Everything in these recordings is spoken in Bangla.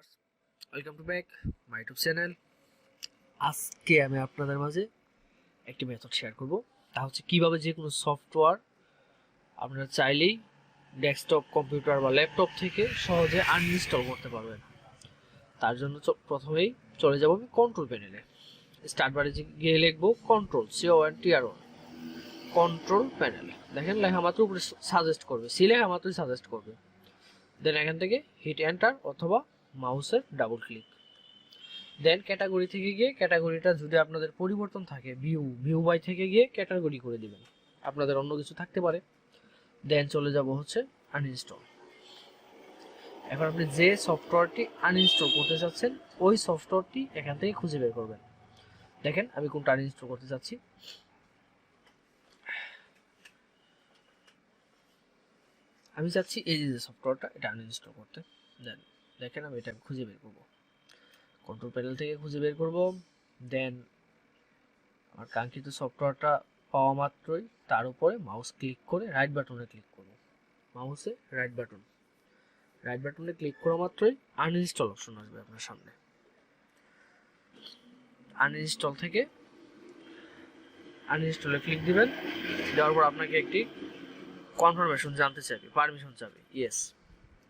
Viewers, welcome to back my YouTube channel. আজকে আমি আপনাদের মাঝে একটি মেথড শেয়ার করব, তা হচ্ছে কিভাবে যে কোনো সফটওয়্যার আপনারা চাইলেই ডেস্কটপ কম্পিউটার বা ল্যাপটপ থেকে সহজে আনইনস্টল করতে পারবেন। তার জন্য প্রথমেই চলে যাব আমি কন্ট্রোল প্যানেলে। স্টার্ট বারে গিয়ে লিখবো কন্ট্রোল কন্ট্রোল প্যানেল। দেখেন লেখা মাত্র উপরে সাজেস্ট করবে, সি লেখা মাত্রই সাজেস্ট করবে। দেন এখান থেকে হিট এন্টার অথবা মাউসের ডাবল ক্লিক। দেন ক্যাটাগরি থেকে গিয়ে ক্যাটাগরিটা যদি আপনাদের পরিবর্তন থাকে ভিউ বাই থেকে গিয়ে ক্যাটাগরি করে দিবেন, আপনাদের অন্য কিছু থাকতে পারে। দেন চলে যাব হচ্ছে আনইনস্টল। এখন আপনি যে সফটওয়্যারটি আনইনস্টল করতে চাচ্ছেন ওই সফটওয়্যারটি এখান থেকে খুঁজে বের করবেন। দেখেন আমি কোনটা আনইনস্টল করতে চাচ্ছি। আমি চাচ্ছি এই যে সফটওয়্যারটা এটা আনইনস্টল করতে। দেন দেখেন আমি এটা খুঁজে বের করব, কন্ট্রোল প্যানেল থেকে খুঁজে বের করব। দেন আমার কাঙ্ক্ষিত সফটওয়্যারটা পাওয়া মাত্রই তার উপরে মাউস ক্লিক করে রাইট বাটনে ক্লিক করব। মাউসে রাইট বাটনে ক্লিক করা মাত্রই আনইনস্টল অপশন আসবে আপনার সামনে। আনইনস্টল থেকে আনইনস্টলে ক্লিক দিবেন। দেওয়ার পর আপনাকে একটি কনফার্মেশন জানতে চাইবে, পারমিশন চাইবে। Yes,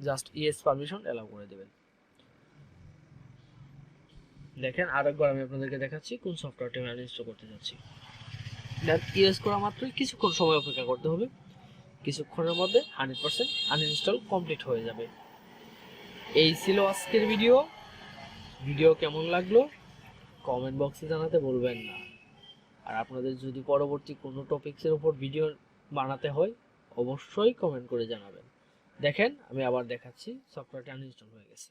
just yes permission allow করে দেবেন। দেখেন আরেকবার আমি আপনাদেরকে দেখাচ্ছি কোন সফটওয়্যারটি আমি আনইনস্টল করতে যাচ্ছি। দেন ইয়েস করা মাত্রই কিছুক্ষণ সময় অপেক্ষা করতে হবে। কিছুক্ষণের মধ্যে 100% আনইনস্টল কমপ্লিট হয়ে যাবে। এই ছিল আজকের ভিডিও কেমন লাগলো কমেন্ট বক্সে জানাতে বলবেন না। আর আপনাদের যদি পরবর্তী কোনো টপিকসের উপর ভিডিও বানাতে হয় অবশ্যই কমেন্ট করে জানাবেন। দেখেন আমি আবার দেখাচ্ছি সফটওয়্যারটি আনইনস্টল হয়ে গেছে।